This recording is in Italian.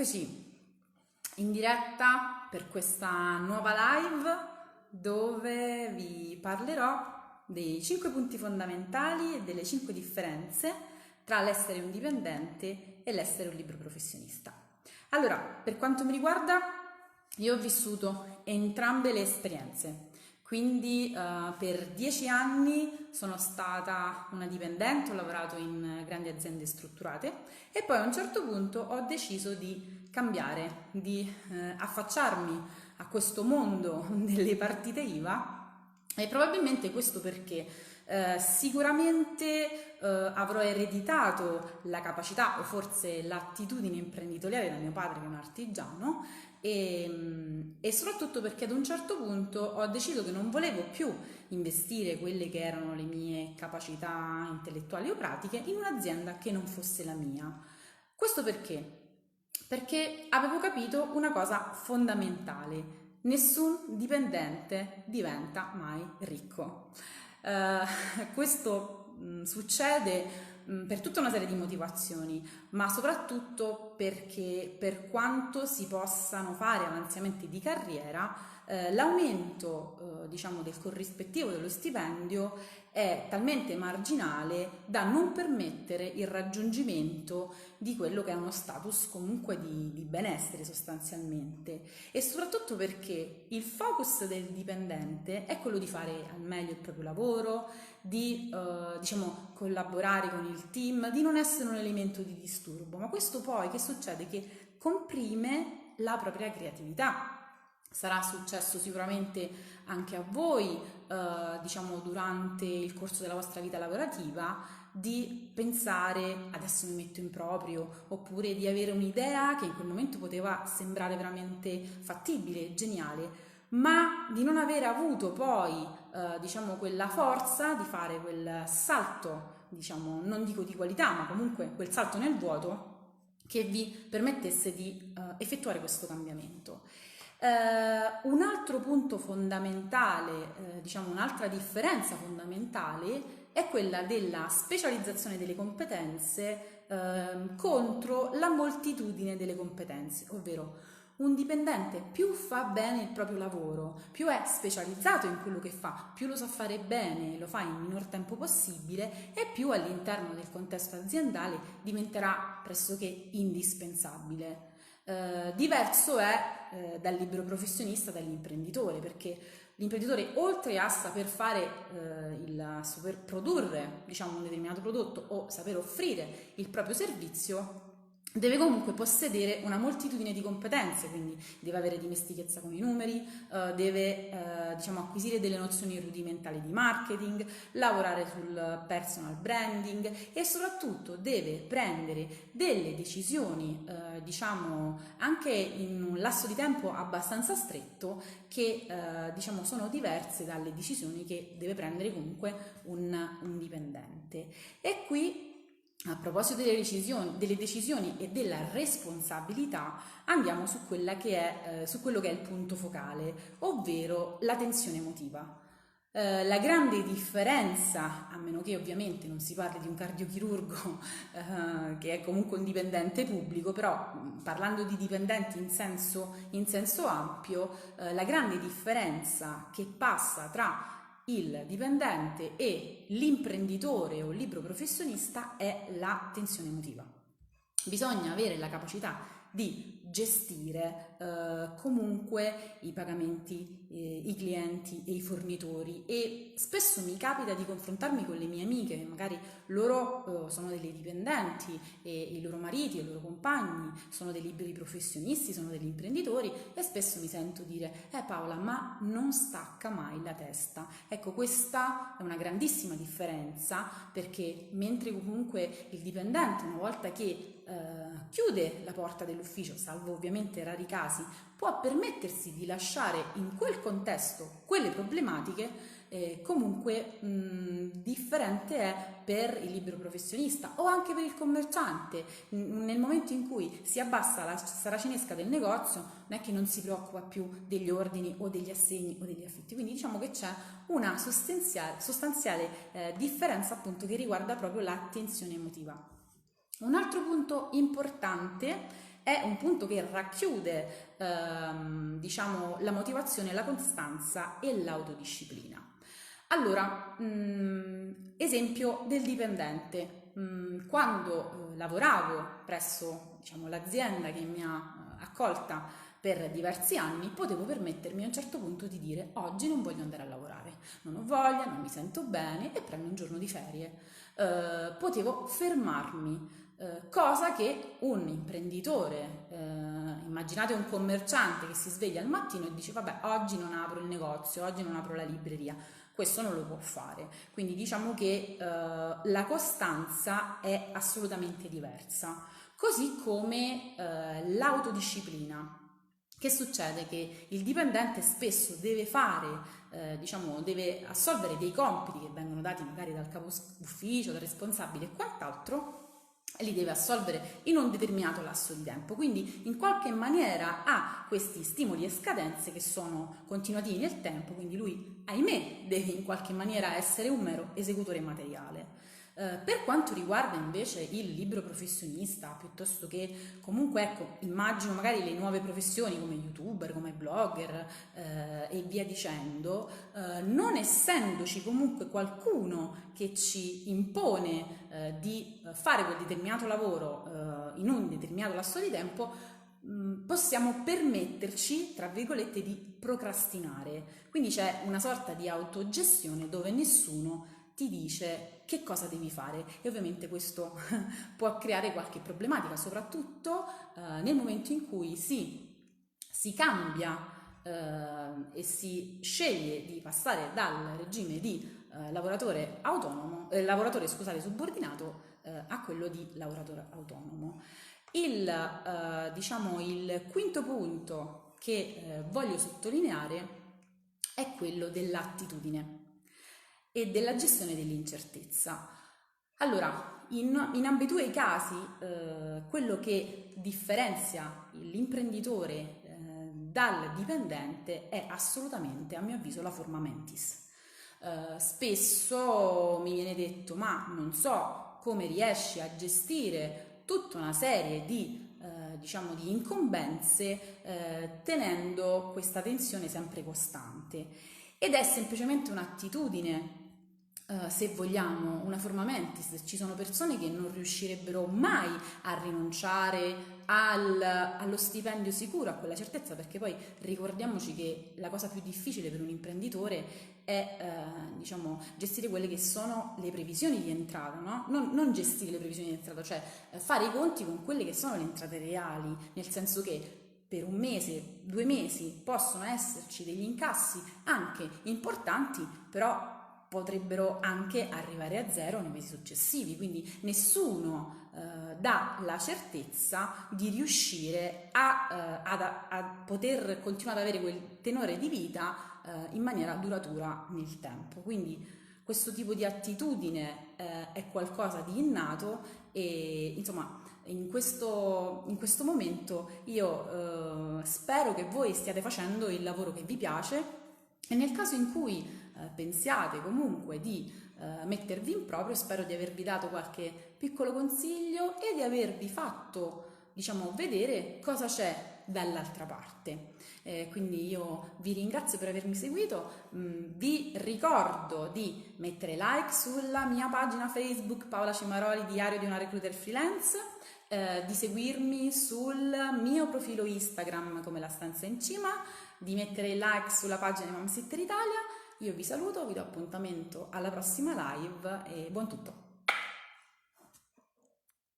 Eccoci in diretta per questa nuova live dove vi parlerò dei 5 punti fondamentali e delle 5 differenze tra l'essere un dipendente e l'essere un libero professionista. Allora, per quanto mi riguarda, io ho vissuto entrambe le esperienze. Quindi per 10 anni sono stata una dipendente, ho lavorato in grandi aziende strutturate e poi a un certo punto ho deciso di cambiare, di affacciarmi a questo mondo delle partite IVA e probabilmente questo perché sicuramente avrò ereditato la capacità o forse l'attitudine imprenditoriale da mio padre che è un artigiano e soprattutto perché ad un certo punto ho deciso che non volevo più investire quelle che erano le mie capacità intellettuali o pratiche in un'azienda che non fosse la mia. Questo perché? Perché avevo capito una cosa fondamentale: nessun dipendente diventa mai ricco. Questo succede per tutta una serie di motivazioni, ma soprattutto perché per quanto si possano fare avanzamenti di carriera, l'aumento del corrispettivo dello stipendio è talmente marginale da non permettere il raggiungimento di quello che è uno status comunque di benessere sostanzialmente, e soprattutto perché il focus del dipendente è quello di fare al meglio il proprio lavoro, di collaborare con il team, di non essere un elemento di disturbo. Ma questo poi che succede? Che comprime la propria creatività. Sarà successo sicuramente anche a voi, durante il corso della vostra vita lavorativa, di pensare adesso mi metto in proprio, oppure di avere un'idea che in quel momento poteva sembrare veramente fattibile, geniale, ma di non aver avuto poi quella forza di fare quel salto, non dico di qualità, ma comunque quel salto nel vuoto che vi permettesse di effettuare questo cambiamento. Un altro punto fondamentale, un'altra differenza fondamentale è quella della specializzazione delle competenze contro la moltitudine delle competenze, ovvero un dipendente più fa bene il proprio lavoro, più è specializzato in quello che fa, più lo sa fare bene, lo fa in minor tempo possibile e più all'interno del contesto aziendale diventerà pressoché indispensabile. Diverso è dal libero professionista, dall'imprenditore, perché l'imprenditore, oltre a saper saper produrre un determinato prodotto o saper offrire il proprio servizio, deve comunque possedere una moltitudine di competenze, quindi deve avere dimestichezza con i numeri, deve acquisire delle nozioni rudimentali di marketing, lavorare sul personal branding e soprattutto deve prendere delle decisioni, anche in un lasso di tempo abbastanza stretto, che sono diverse dalle decisioni che deve prendere comunque un dipendente. E qui, a proposito delle decisioni e della responsabilità, andiamo su quello che è il punto focale, ovvero la tensione emotiva. La grande differenza, a meno che ovviamente non si parli di un cardiochirurgo che è comunque un dipendente pubblico, però parlando di dipendenti in senso ampio, la grande differenza che passa tra il dipendente e l'imprenditore o il libero professionista è la tensione emotiva. Bisogna avere la capacità di gestire comunque i pagamenti, i clienti e i fornitori, e spesso mi capita di confrontarmi con le mie amiche che magari loro sono delle dipendenti e i loro mariti e i loro compagni sono dei liberi professionisti, sono degli imprenditori, e spesso mi sento dire Paola, ma non stacca mai la testa. Ecco, questa è una grandissima differenza, perché mentre comunque il dipendente, una volta che chiude la porta dell'ufficio, salvo ovviamente rari casi, può permettersi di lasciare in quel contesto quelle problematiche, comunque differente è per il libero professionista o anche per il commerciante. Nel momento in cui si abbassa la saracinesca del negozio, non è che non si preoccupa più degli ordini o degli assegni o degli affitti, quindi diciamo che c'è una sostanziale differenza, appunto, che riguarda proprio la tensione emotiva. Un altro punto importante è un punto che racchiude diciamo la motivazione, la costanza e l'autodisciplina. Allora, esempio del dipendente. Quando lavoravo presso, diciamo, l'azienda che mi ha accolta per diversi anni, potevo permettermi a un certo punto di dire: oggi non voglio andare a lavorare, non ho voglia, non mi sento bene e prendo un giorno di ferie. Potevo fermarmi. Cosa che un imprenditore, immaginate un commerciante che si sveglia al mattino e dice: vabbè, oggi non apro il negozio, oggi non apro la libreria, questo non lo può fare. Quindi diciamo che la costanza è assolutamente diversa, così come l'autodisciplina. Che succede? Che il dipendente spesso deve fare, deve assolvere dei compiti che vengono dati magari dal capo ufficio, dal responsabile e quant'altro, e li deve assolvere in un determinato lasso di tempo, quindi in qualche maniera ha questi stimoli e scadenze che sono continuativi nel tempo, quindi lui, ahimè, deve in qualche maniera essere un mero esecutore materiale. Per quanto riguarda invece il libero professionista, piuttosto che comunque, ecco, immagino magari le nuove professioni come youtuber, come blogger e via dicendo, non essendoci comunque qualcuno che ci impone di fare quel determinato lavoro in un determinato lasso di tempo, possiamo permetterci, tra virgolette, di procrastinare. Quindi c'è una sorta di autogestione dove nessuno ti dice che cosa devi fare, e ovviamente questo può creare qualche problematica, soprattutto nel momento in cui si cambia e si sceglie di passare dal regime di lavoratore autonomo, subordinato a quello di lavoratore autonomo. Il quinto punto che voglio sottolineare è quello dell'attitudine e della gestione dell'incertezza. Allora, in ambedue i casi, quello che differenzia l'imprenditore dal dipendente è assolutamente, a mio avviso, la forma mentis. Spesso mi viene detto: ma non so come riesci a gestire tutta una serie di di incombenze tenendo questa tensione sempre costante. Ed è semplicemente un'attitudine, se vogliamo, una forma mentis. Ci sono persone che non riuscirebbero mai a rinunciare allo stipendio sicuro, a quella certezza, perché poi ricordiamoci che la cosa più difficile per un imprenditore è gestire quelle che sono le previsioni di entrata, no? Non gestire le previsioni di entrata, cioè fare i conti con quelle che sono le entrate reali, nel senso che per un mese, 2 mesi possono esserci degli incassi anche importanti, però potrebbero anche arrivare a zero nei mesi successivi, quindi nessuno dà la certezza di riuscire a poter continuare ad avere quel tenore di vita in maniera duratura nel tempo. Quindi questo tipo di attitudine è qualcosa di innato e insomma in questo momento io spero che voi stiate facendo il lavoro che vi piace, e nel caso in cui pensiate comunque di mettervi in proprio, spero di avervi dato qualche piccolo consiglio e di avervi fatto, vedere cosa c'è dall'altra parte. Quindi io vi ringrazio per avermi seguito, vi ricordo di mettere like sulla mia pagina Facebook Paola Cimaroli, Diario di una Recruiter Freelance, di seguirmi sul mio profilo Instagram come La Stanza in Cima, di mettere like sulla pagina di Mom Sitter Italia. Io vi saluto, vi do appuntamento alla prossima live e buon tutto!